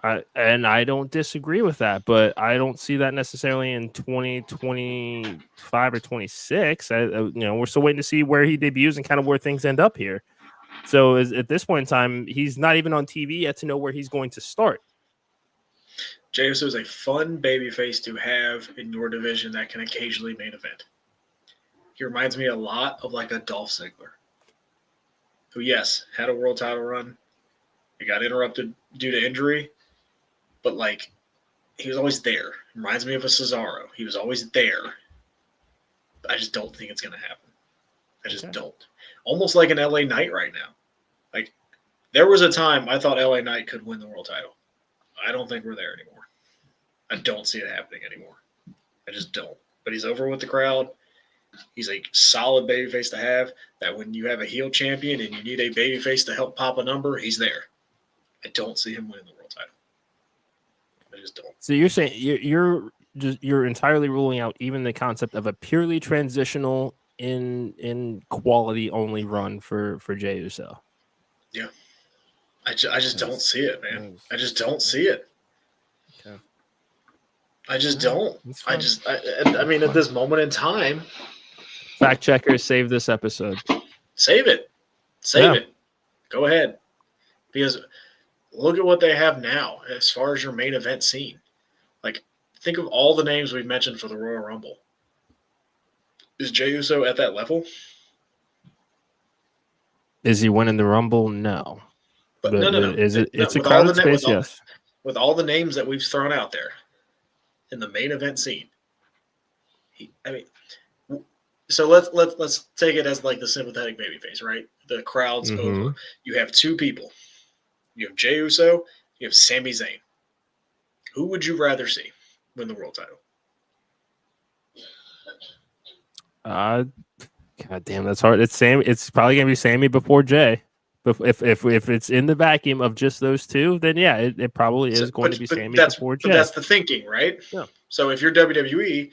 I don't disagree with that, but I don't see that necessarily in 2025 or 26. We're still waiting to see where he debuts and kind of where things end up here. So at this point in time, he's not even on TV yet to know where he's going to start. Jey Uso is a fun babyface to have in your division that can occasionally main event. He reminds me a lot of like a Dolph Ziggler, who, yes, had a world title run. He got interrupted due to injury, but like he was always there. Reminds me of a Cesaro. He was always there. I just don't think it's going to happen. I just don't. Almost like an LA Knight right now. Like, there was a time I thought LA Knight could win the world title. I don't think we're there anymore. I don't see it happening anymore. I just don't. But he's over with the crowd. He's a solid babyface to have, that when you have a heel champion and you need a babyface to help pop a number, he's there. I don't see him winning the world title. I just don't. So you're saying you're entirely ruling out even the concept of a purely transitional in quality only run for Jey Uso. Yeah. I just don't see it, man. I just don't see it. Okay. I just don't. I mean, at this moment in time. Fact checkers, save this episode. Save it. Save it. Go ahead. Because look at what they have now as far as your main event scene. Like, think of all the names we've mentioned for the Royal Rumble. Is Jey Uso at that level? Is he winning the Rumble? No. But no. It's a crowded space, yes. With all the names that we've thrown out there in the main event scene. So let's take it as like the sympathetic babyface, right? The crowd's over. You have 2 people. You have Jey Uso, you have Sami Zayn. Who would you rather see win the world title? God damn, that's hard. It's Sammy. It's probably gonna be Sammy before Jey. But if it's in the vacuum of just those 2, then yeah, it probably is going to be Sammy before Jey. But that's the thinking, right? Yeah. So if you're WWE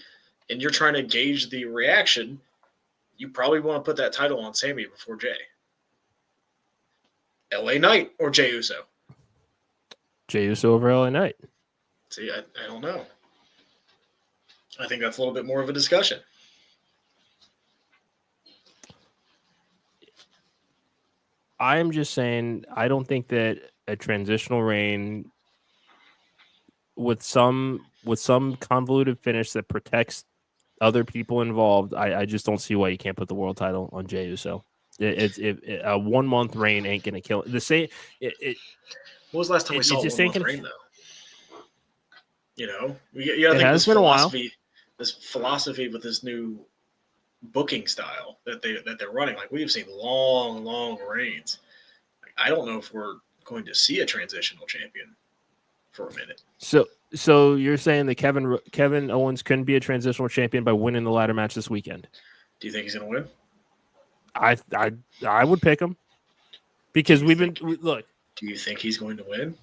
and you're trying to gauge the reaction, you probably want to put that title on Sammy before Jey. LA Knight or Jey Uso? Jey Uso over LA Knight. See, I don't know. I think that's a little bit more of a discussion. I'm just saying, I don't think that a transitional reign with some convoluted finish that protects other people involved, I just don't see why you can't put the world title on Jey Uso. A 1 month reign ain't gonna kill it. When was the last time we saw a 1 month reign, though? You know, I think has been a while. This philosophy with this new booking style that they're running, like we've seen long reigns. Like, I don't know if we're going to see a transitional champion for a minute. So you're saying that Kevin Owens couldn't be a transitional champion by winning the ladder match this weekend? Do you think he's going to win? I would pick him because look. Do you think he's going to win?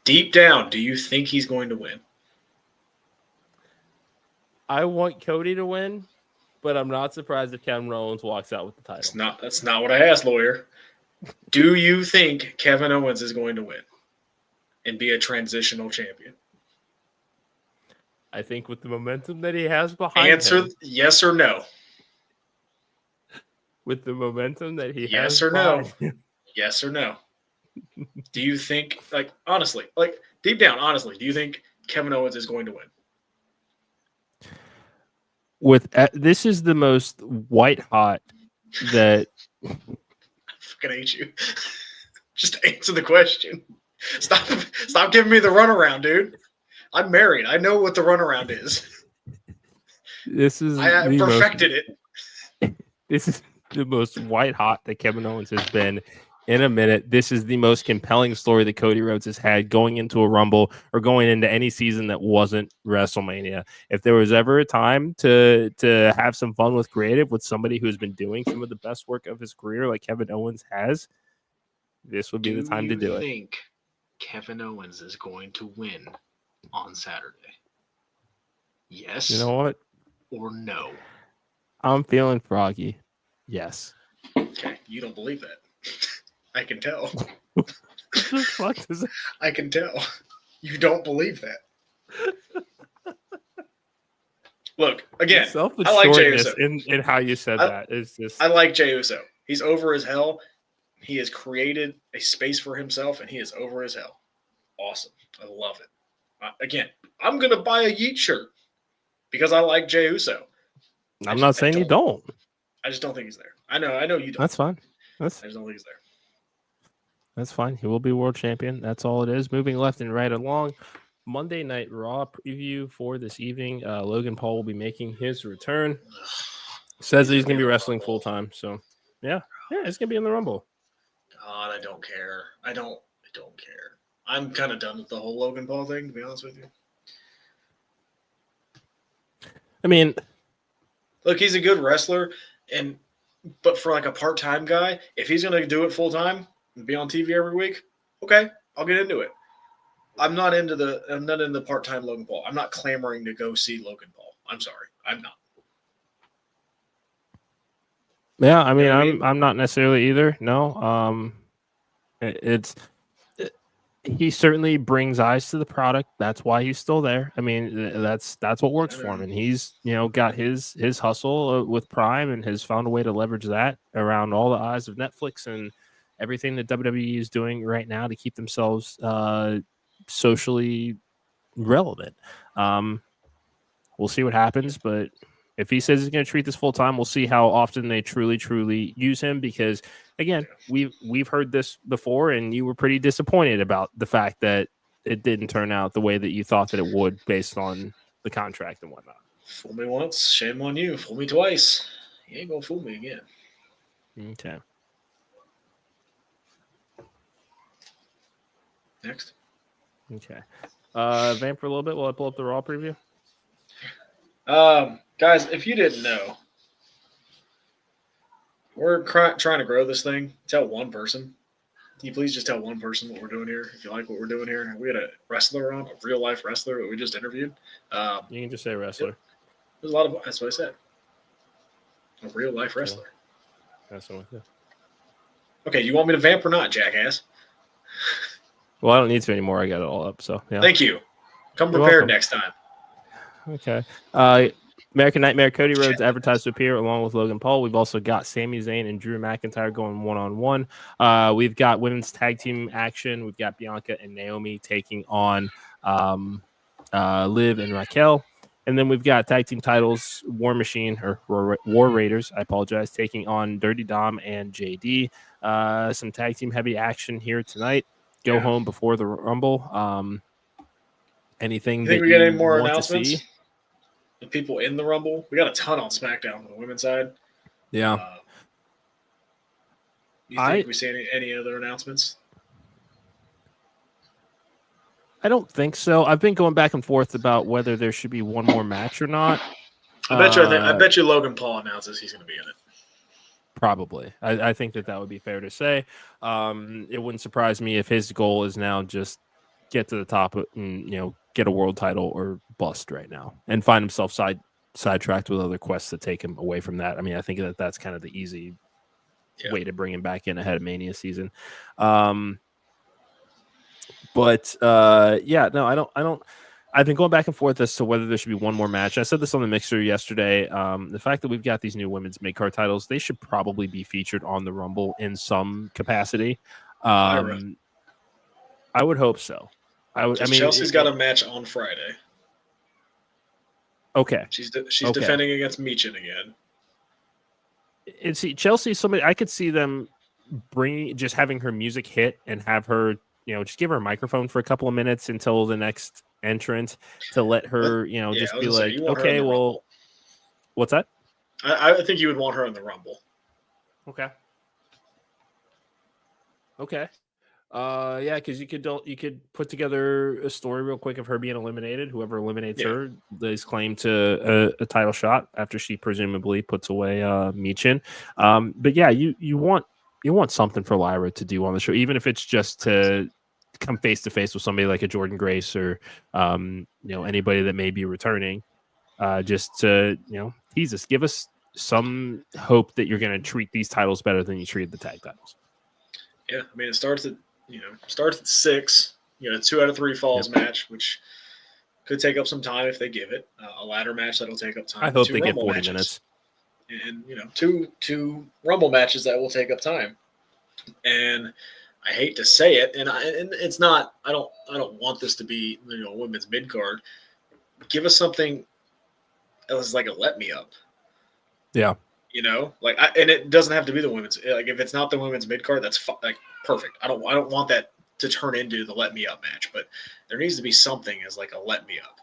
Deep down, do you think he's going to win? I want Cody to win, but I'm not surprised if Kevin Owens walks out with the title. That's not what I asked, lawyer. Do you think Kevin Owens is going to win and be a transitional champion? I think with the momentum that he has behind him. Yes or no. With the momentum that he has. Yes or no. Yes or no. Do you think, honestly, deep down, honestly, do you think Kevin Owens is going to win? This is the most white hot that. I fucking hate you. Just answer the question. Stop giving me the runaround, dude. I'm married. I know what the runaround is. I perfected it. This is the most white hot that Kevin Owens has been in a minute. This is the most compelling story that Cody Rhodes has had going into a Rumble or going into any season that wasn't WrestleMania. If there was ever a time to have some fun with creative with somebody who's been doing some of the best work of his career like Kevin Owens has, this would be the time to do it. Do you think Kevin Owens is going to win on Saturday? Yes. You know what? Or no? I'm feeling froggy. Yes. Okay, you don't believe that. I can tell. What the fuck is that? I can tell. You don't believe that. Look, again, I like Jey Uso. In how you said that is just. I like Jey Uso. He's over as hell. He has created a space for himself, and he is over as hell. Awesome. I love it. Again, I'm going to buy a Yeet shirt because I like Jey Uso. I'm not saying you don't. I just don't think he's there. I know you don't. That's fine. I just don't think he's there. That's fine. He will be world champion. That's all it is. Moving left and right along. Monday Night Raw preview for this evening. Logan Paul will be making his return. Says that he's going to be wrestling full time. So, yeah, he's going to be in the Rumble. God, I don't care. I don't care. I'm kind of done with the whole Logan Paul thing, to be honest with you. I mean, look, he's a good wrestler, but for a part-time guy, if he's going to do it full-time and be on TV every week, okay, I'll get into it. I'm not into the part-time Logan Paul. I'm not clamoring to go see Logan Paul. I'm sorry. I'm not. Yeah, I mean, I'm not necessarily either. No. He certainly brings eyes to the product. That's why he's still there. I mean, that's what works for him. And he's, got his hustle with Prime and has found a way to leverage that around all the eyes of Netflix and everything that WWE is doing right now to keep themselves socially relevant. We'll see what happens, but if he says he's going to treat this full time, we'll see how often they truly use him. Because again, we've heard this before, and you were pretty disappointed about the fact that it didn't turn out the way that you thought that it would, based on the contract and whatnot. Fool me once, shame on you. Fool me twice, you ain't gonna fool me again. Okay. Next. Okay. Vamp for a little bit while I pull up the Raw preview. Guys, if you didn't know, we're trying to grow this thing. Tell one person. Can you please just tell one person what we're doing here? If you like what we're doing here, we had a wrestler on, a real life wrestler that we just interviewed. You can just say wrestler. There's a lot of. That's what I said. A real life wrestler. That's what I said. Okay, you want me to vamp or not, jackass? Well, I don't need to anymore. I got it all up. So yeah. Thank you. Come prepared next time. Okay. American Nightmare Cody Rhodes advertised to appear along with Logan Paul. We've also got Sami Zayn and Drew McIntyre going one-on-one. We've got women's tag team action. We've got Bianca and Naomi taking on Liv and Raquel. And then we've got tag team titles, War Machine, or War Raiders, I apologize, taking on Dirty Dom and JD. Some tag team heavy action here tonight. Go home before the Rumble. Anything that we get any more want announcements? to see? The people in the Rumble. We got a ton on SmackDown on the women's side. Yeah. You think we see any other announcements? I don't think so. I've been going back and forth about whether there should be one more match or not. I bet you Logan Paul announces he's going to be in it. Probably. I think that would be fair to say. It wouldn't surprise me if his goal is now just get to the top and get a world title or bust right now, and find himself sidetracked with other quests that take him away from that. I mean, I think that's kind of the easy way to bring him back in ahead of Mania season. But no, I don't. I've been going back and forth as to whether there should be one more match. I said this on the Mixer yesterday. The fact that we've got these new women's mid-card titles, they should probably be featured on the Rumble in some capacity. I would hope so. I mean, Chelsea's got a match on Friday. Okay. She's defending against Meechin again. And see, Chelsea, somebody I could see them just having her music hit and have her, just give her a microphone for a couple of minutes until the next entrant to let her, just be like, okay, well, what's that? I think you would want her in the Rumble. Okay. Yeah, because you could put together a story real quick of her being eliminated. Whoever eliminates her lays claim to a title shot after she presumably puts away Meechin. But yeah, you want something for Lyra to do on the show, even if it's just to come face to face with somebody like a Jordan Grace or anybody that may be returning. Just to tease us, give us some hope that you're going to treat these titles better than you treated the tag titles. Yeah, I mean it starts at 6. 2 out of 3 falls match, which could take up some time if they give it a ladder match that'll take up time. I hope they get 40 minutes, and two Rumble matches that will take up time. And I hate to say it, and it's not. I don't want this to be women's mid card. Give us something that was like a let me up. Yeah. And it doesn't have to be the women's. Like if it's not the women's mid card, that's perfect. I don't want that to turn into the let me up match, but there needs to be something as like a let me up.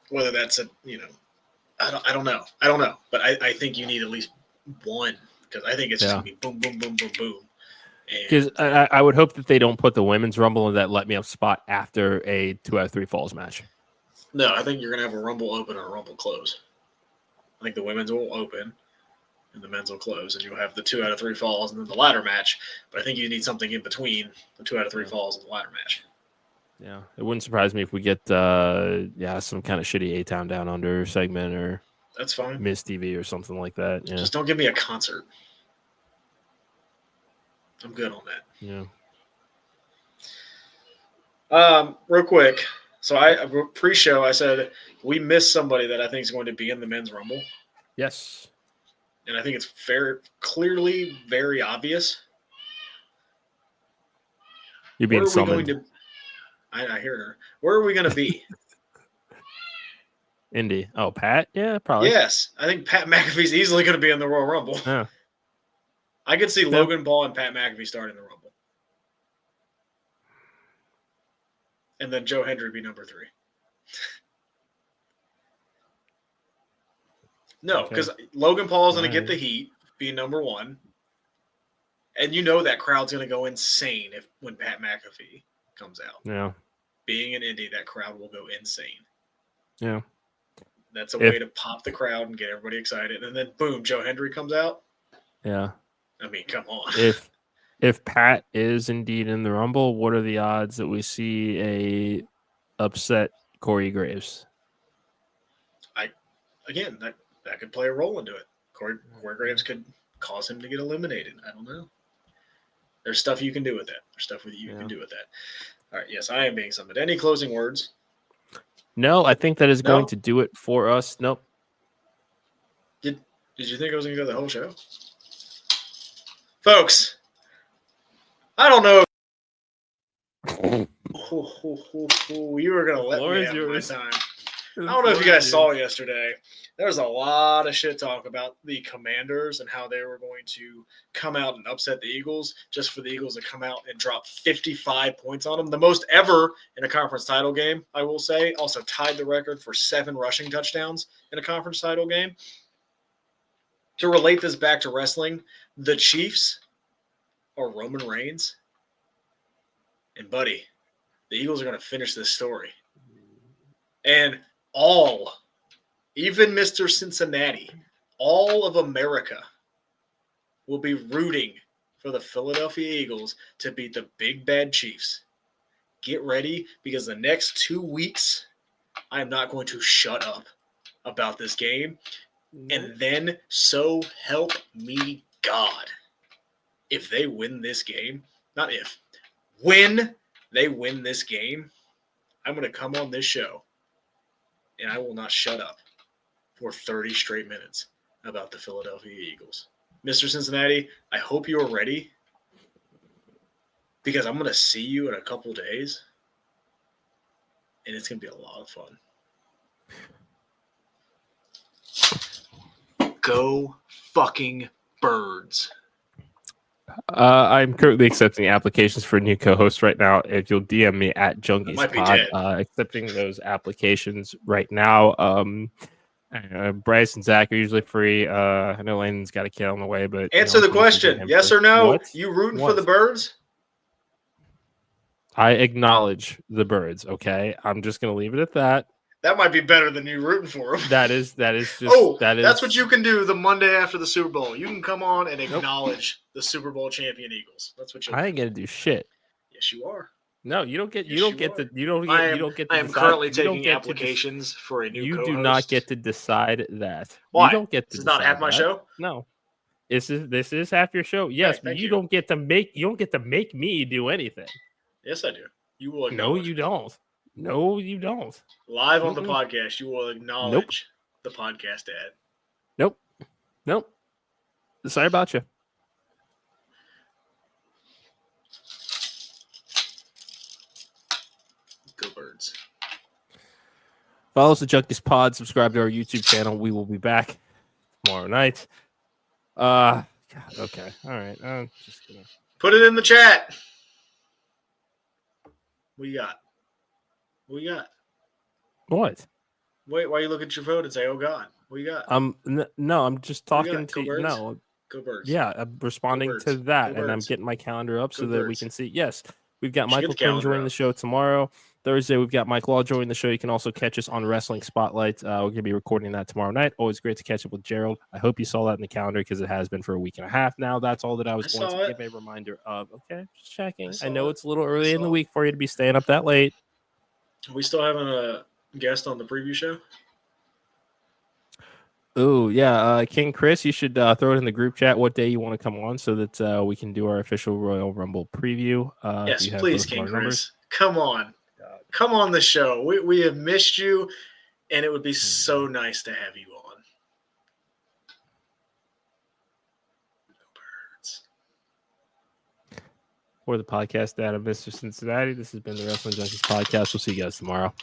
Whether that's I don't know, but I think you need at least one because I think it's just gonna be boom, boom, boom, boom, boom. Because I would hope that they don't put the women's Rumble in that let me up spot after a 2 out of 3 falls match. No, I think you're gonna have a Rumble open and a Rumble close. I think the women's will open and the men's will close, and you'll have the 2 out of 3 falls and then the ladder match. But I think you need something in between the 2 out of 3 falls and the ladder match. Yeah, it wouldn't surprise me if we get some kind of shitty A-Town Down Under segment or that's fine. Miss TV or something like that. Yeah. Just don't give me a concert. I'm good on that. Yeah. Real quick. So pre-show I said we missed somebody that I think is going to be in the men's Rumble. Yes. And I think it's clearly very obvious. You're being summoned. I hear her. Where are we going to be? Indy. Oh, Pat? Yeah, probably. Yes. I think Pat McAfee's easily going to be in the Royal Rumble. Yeah. I could see Logan Paul and Pat McAfee starting the Rumble. And then Joe Hendry be number 3. No, because Logan Paul is going to get the heat, be number 1. And that crowd's going to go insane when Pat McAfee comes out. Yeah. Being in Indy, that crowd will go insane. Yeah. That's a way to pop the crowd and get everybody excited. And then, boom, Joe Hendry comes out. Yeah. I mean, come on. If Pat is indeed in the Rumble, what are the odds that we see a upset Corey Graves? That could play a role into it. Corey Graves could cause him to get eliminated. I don't know. There's stuff you can do with that. There's stuff you can do with that. All right. Yes, I am being summoned. Any closing words? No, I think that is going to do it for us. Nope. Did you think I was going to go the whole show? Folks, I don't know. You were going to let me have my time. I don't know if you guys saw yesterday. There was a lot of shit talk about the Commanders and how they were going to come out and upset the Eagles just for the Eagles to come out and drop 55 points on them. The most ever in a conference title game, I will say. Also tied the record for 7 rushing touchdowns in a conference title game. To relate this back to wrestling, the Chiefs are Roman Reigns. And, buddy, the Eagles are going to finish this story. And even Mr. Cincinnati, all of America will be rooting for for the Philadelphia Eagles to beat the big bad Chiefs. Get ready, because the next 2 weeks, I am not going to shut up about this game. And then, so help me God, if they win this game, not if, when they win this game, I'm going to come on this show and I will not shut up for 30 straight minutes about the Philadelphia Eagles. Mr. Cincinnati, I hope you are ready, because I'm going to see you in a couple days and it's going to be a lot of fun. Go fucking Birds. I'm currently accepting applications for a new co-host right now. If you'll DM me at Junkies might be Pod, dead. accepting those applications right now. Bryce and Zach are usually free. I know Landon's got a kid on the way, but Answer the question. Yes or no? What? You rooting for What? the Birds? I acknowledge the Birds. Okay, I'm just gonna leave it at that. That might be better than you rooting for them. That is just. That's what you can do the Monday after the Super Bowl. You can come on and acknowledge the Super Bowl champion Eagles. That's what you. I ain't gonna do shit. Yes, you are. No, you don't get. Yes, You don't you get are. to. You don't get. I am, you don't get. To I am decide, currently you don't taking get to applications for a new You co-host. do not get to decide that. Why? You don't get to. This is not decide half my that. show. No, this is half your show. Yes, Right, but thank you you. don't get to make. You don't get to make me do anything. Yes, I do. You will No, acknowledge. you don't. No, you don't. Live on the Mm-mm. podcast, you will acknowledge the podcast ad. Nope. Nope. Sorry about you. Go Birds. Follow us at Junkies Pod. Subscribe to our YouTube channel. We will be back tomorrow night. God, okay. All right. I'm just gonna Put it in the chat. What you got? What you got? what? Wait, why you look at your phone and say, "Oh God"? What you got? No, I'm just What you talking got? to Go Birds? no. Go Birds. Yeah, I'm responding Birds. to that, Go and I'm Birds. getting my calendar up so Go that we Birds. can see. Yes, we've got You should get Michael the Quinn calendar joining up. the show tomorrow. Thursday, we've got Mike Law joining the show. You can also catch us on Wrestling Spotlight. We're going to be recording that tomorrow night. Always great to catch up with Gerald. I hope you saw that in the calendar because it has been for a week and a half now. That's all that I was going saw to it. give a reminder of. Okay, just checking. I I know saw it. it's a little early in the saw it. week for you to be staying up that late. Are we still having a guest on the preview show? Oh, yeah. King Chris, you should throw it in the group chat what day you want to come on so that we can do our official Royal Rumble preview. Yes, you have please, both of our King numbers. Chris. Come on. Come on the show. We have missed you, and it would be so nice to have you on. Go Birds. For the podcast dad of Mr. Cincinnati, this has been the Wrestling Junkies podcast. We'll see you guys tomorrow.